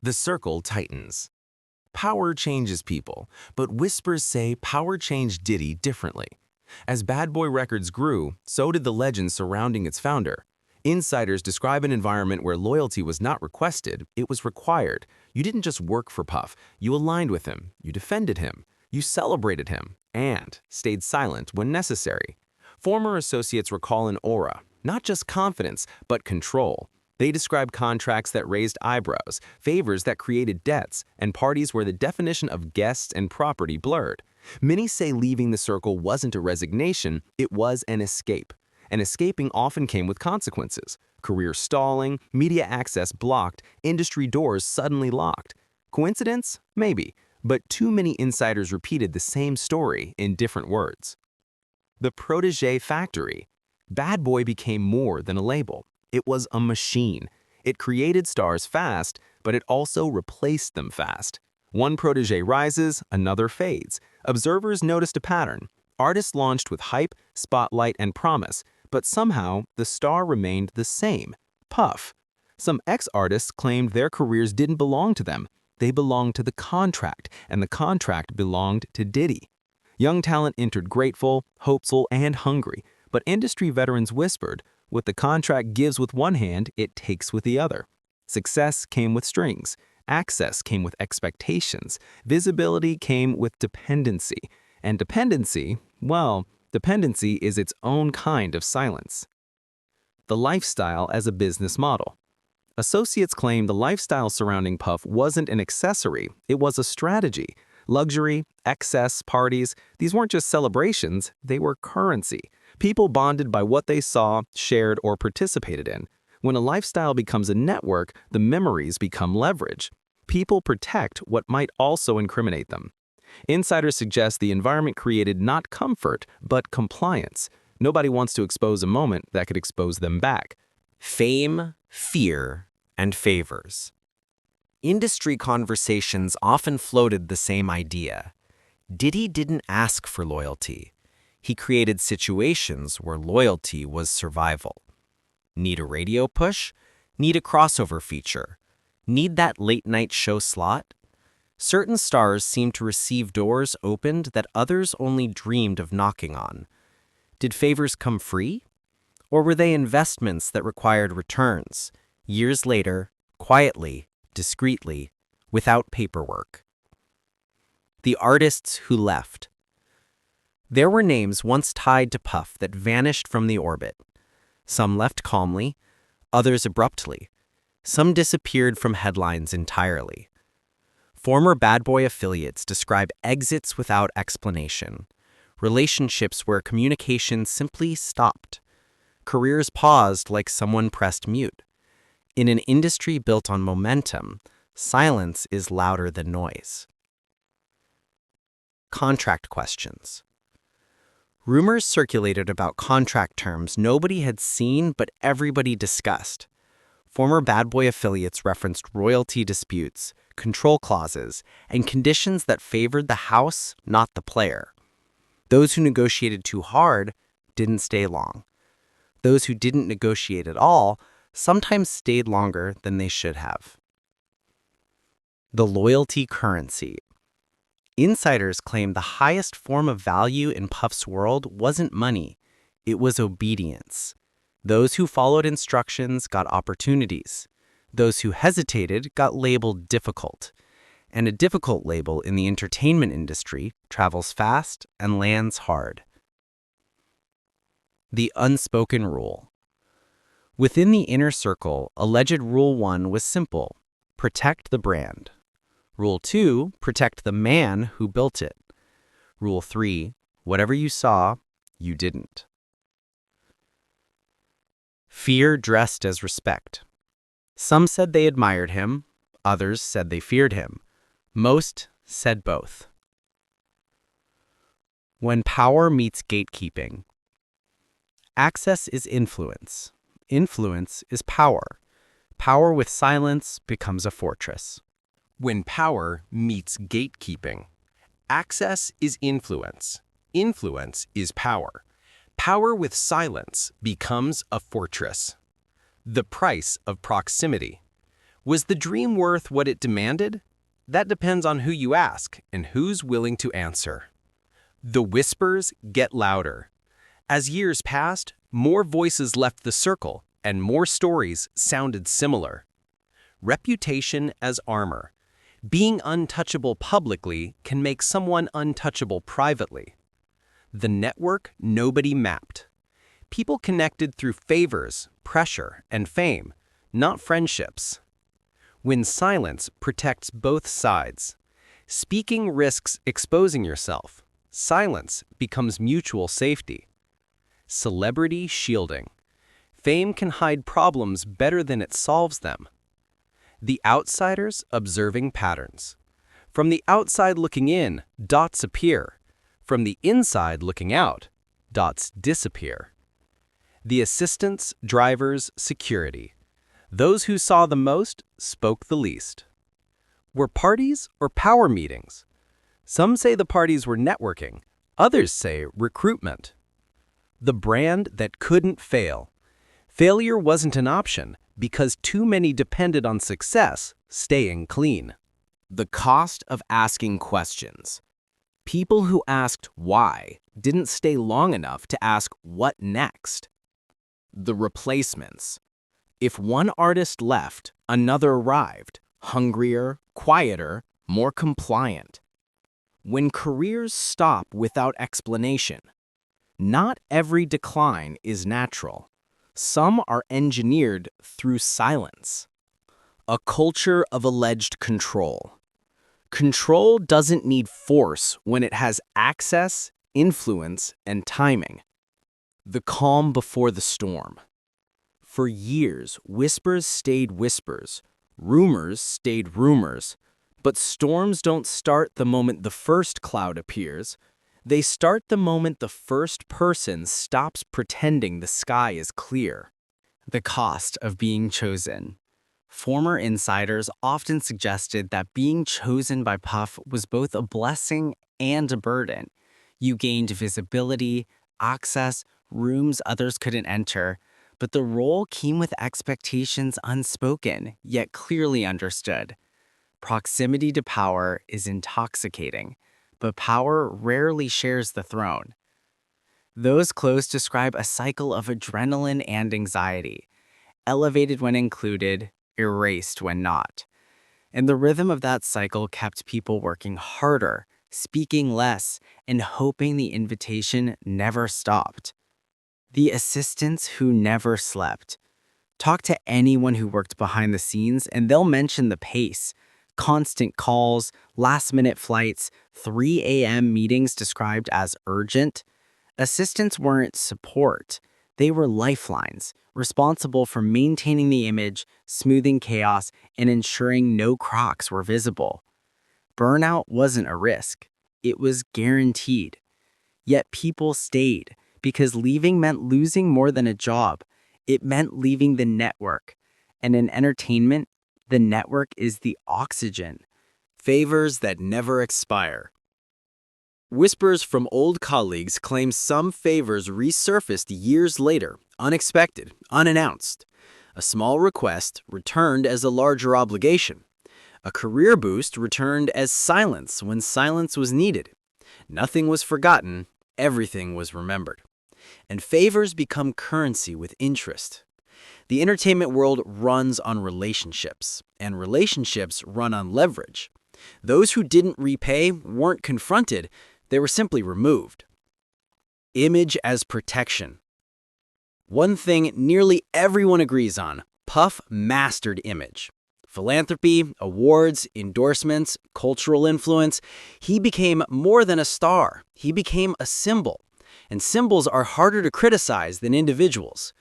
The circle tightens. Power changes people, but whispers say power changed Diddy differently. As Bad Boy Records grew, so did the legend surrounding its founder. Insiders describe an environment where loyalty was not requested, it was required. You didn't just work for Puff, you aligned with him, you defended him, you celebrated him, and stayed silent when necessary. Former associates recall an aura, not just confidence, but control. They describe contracts that raised eyebrows, favors that created debts, and parties where the definition of guests and property blurred. Many say leaving the circle wasn't a resignation, it was an escape. And escaping often came with consequences. Career stalling, media access blocked, industry doors suddenly locked. Coincidence? Maybe. But too many insiders repeated the same story in different words. The Protege Factory. Bad Boy became more than a label. It was a machine. It created stars fast, but it also replaced them fast. One protege rises, another fades. Observers noticed a pattern. Artists launched with hype, spotlight, and promise, but somehow the star remained the same, Puff. Some ex-artists claimed their careers didn't belong to them. They belonged to the contract, and the contract belonged to Diddy. Young talent entered grateful, hopeful, and hungry, but industry veterans whispered, what the contract gives with one hand, it takes with the other. Success came with strings. Access came with expectations. Visibility came with dependency. And dependency, well, dependency is its own kind of silence. The lifestyle as a business model. Associates claim the lifestyle surrounding Puff wasn't an accessory, it was a strategy. Luxury, excess, parties, these weren't just celebrations, they were currency. People bonded by what they saw, shared, or participated in. When a lifestyle becomes a network, the memories become leverage. People protect what might also incriminate them. Insiders suggest the environment created not comfort, but compliance. Nobody wants to expose a moment that could expose them back. Fame, fear, and favors. Industry conversations often floated the same idea. Diddy didn't ask for loyalty. He created situations where loyalty was survival. Need a radio push? Need a crossover feature? Need that late-night show slot? Certain stars seemed to receive doors opened that others only dreamed of knocking on. Did favors come free? Or were they investments that required returns, years later, quietly, discreetly, without paperwork? The artists who left. There were names once tied to Puff that vanished from the orbit. Some left calmly, others abruptly. Some disappeared from headlines entirely. Former Bad Boy affiliates describe exits without explanation, relationships where communication simply stopped. Careers paused like someone pressed mute. In an industry built on momentum, silence is louder than noise. Contract questions. Rumors circulated about contract terms nobody had seen but everybody discussed. Former Bad Boy affiliates referenced royalty disputes, control clauses, and conditions that favored the house, not the player. Those who negotiated too hard didn't stay long. Those who didn't negotiate at all sometimes stayed longer than they should have. The loyalty currency. Insiders claim the highest form of value in Puff's world wasn't money, it was obedience. Those who followed instructions got opportunities. Those who hesitated got labeled difficult. And a difficult label in the entertainment industry travels fast and lands hard. The unspoken rule. Within the inner circle, alleged Rule 1 was simple: protect the brand. Rule 2, protect the man who built it. Rule 3, whatever you saw, you didn't. Fear dressed as respect. Some said they admired him, others said they feared him. Most said both. When power meets gatekeeping. Access is influence. Influence is power. Power with silence becomes a fortress. When power meets gatekeeping. Access is influence. Influence is power. Power with silence becomes a fortress. The price of proximity. Was the dream worth what it demanded? That depends on who you ask and who's willing to answer. The whispers get louder. As years passed, more voices left the circle and more stories sounded similar. Reputation as armor. Being untouchable publicly can make someone untouchable privately. The network nobody mapped. People connected through favors, pressure, and fame, not friendships. When silence protects both sides. Speaking risks exposing yourself. Silence becomes mutual safety. Celebrity shielding. Fame can hide problems better than it solves them. The outsiders observing patterns. From the outside looking in, dots appear. From the inside looking out, dots disappear. The assistants, drivers, security. Those who saw the most spoke the least. Were parties or power meetings? Some say the parties were networking, others say recruitment. The brand that couldn't fail. Failure wasn't an option because too many depended on success staying clean. The cost of asking questions. People who asked why didn't stay long enough to ask what next. The replacements. If one artist left, another arrived, hungrier, quieter, more compliant. When careers stop without explanation. Not every decline is natural. Some are engineered through silence. A culture of alleged control. Control doesn't need force when it has access, influence, and timing. The calm before the storm. For years, whispers stayed whispers, rumors stayed rumors, but storms don't start the moment the first cloud appears. They start the moment the first person stops pretending the sky is clear. The cost of being chosen. Former insiders often suggested that being chosen by Puff was both a blessing and a burden. You gained visibility, access, rooms others couldn't enter, but the role came with expectations unspoken, yet clearly understood. Proximity to power is intoxicating, but power rarely shares the throne. Those close describe a cycle of adrenaline and anxiety, elevated when included, erased when not. And the rhythm of that cycle kept people working harder, speaking less, and hoping the invitation never stopped. The assistants who never slept. Talk to anyone who worked behind the scenes and they'll mention the pace. Constant calls, last-minute flights, 3 a.m. meetings described as urgent. Assistants weren't support. They were lifelines, responsible for maintaining the image, smoothing chaos, and ensuring no cracks were visible. Burnout wasn't a risk. It was guaranteed. Yet people stayed, because leaving meant losing more than a job. It meant leaving the network. And in entertainment, the network is the oxygen. Favors that never expire. Whispers from old colleagues claim some favors resurfaced years later, unexpected, unannounced. A small request returned as a larger obligation. A career boost returned as silence when silence was needed. Nothing was forgotten, everything was remembered. And favors become currency with interest. The entertainment world runs on relationships, and relationships run on leverage. Those who didn't repay weren't confronted, they were simply removed. Image as protection. One thing nearly everyone agrees on, Puff mastered image. Philanthropy, awards, endorsements, cultural influence. He became more than a star. He became a symbol. And symbols are harder to criticize than individuals.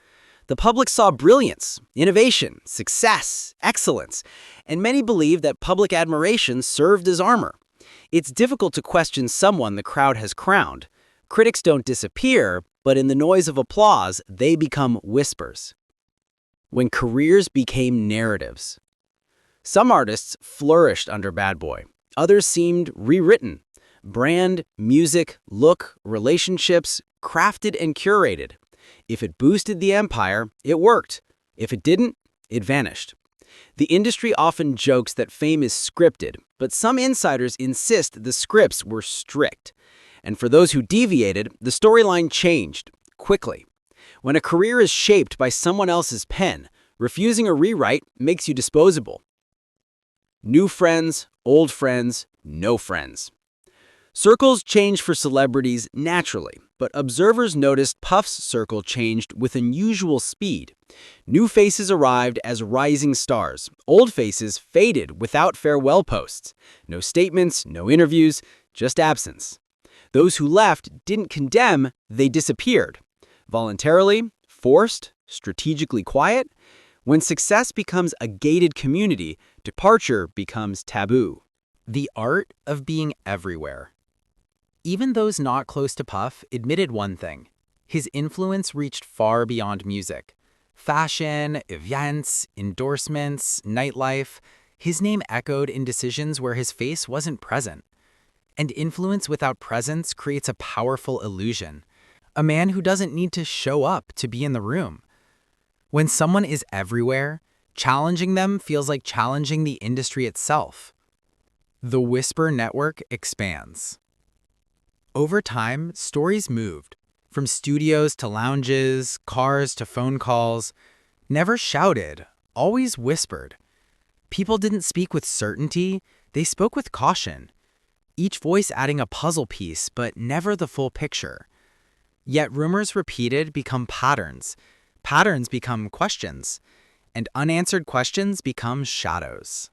The public saw brilliance, innovation, success, excellence, and many believe that public admiration served as armor. It's difficult to question someone the crowd has crowned. Critics don't disappear, but in the noise of applause, they become whispers. When careers became narratives. Some artists flourished under Bad Boy. Others seemed rewritten. Brand, music, look, relationships, crafted and curated. If it boosted the empire, it worked. If it didn't, it vanished. The industry often jokes that fame is scripted, but some insiders insist the scripts were strict. And for those who deviated, the storyline changed quickly. When a career is shaped by someone else's pen, refusing a rewrite makes you disposable. New friends, old friends, no friends. Circles change for celebrities naturally, but observers noticed Puff's circle changed with unusual speed. New faces arrived as rising stars. Old faces faded without farewell posts. No statements, no interviews, just absence. Those who left didn't condemn, they disappeared. Voluntarily, forced, strategically quiet. When success becomes a gated community, departure becomes taboo. The art of being everywhere. Even those not close to Puff admitted one thing. His influence reached far beyond music. Fashion, events, endorsements, nightlife. His name echoed in decisions where his face wasn't present. And influence without presence creates a powerful illusion. A man who doesn't need to show up to be in the room. When someone is everywhere, challenging them feels like challenging the industry itself. The Whisper Network expands. Over time, stories moved, from studios to lounges, cars to phone calls. Never shouted, always whispered. People didn't speak with certainty, they spoke with caution. Each voice adding a puzzle piece, but never the full picture. Yet rumors repeated become patterns. Patterns become questions. And unanswered questions become shadows.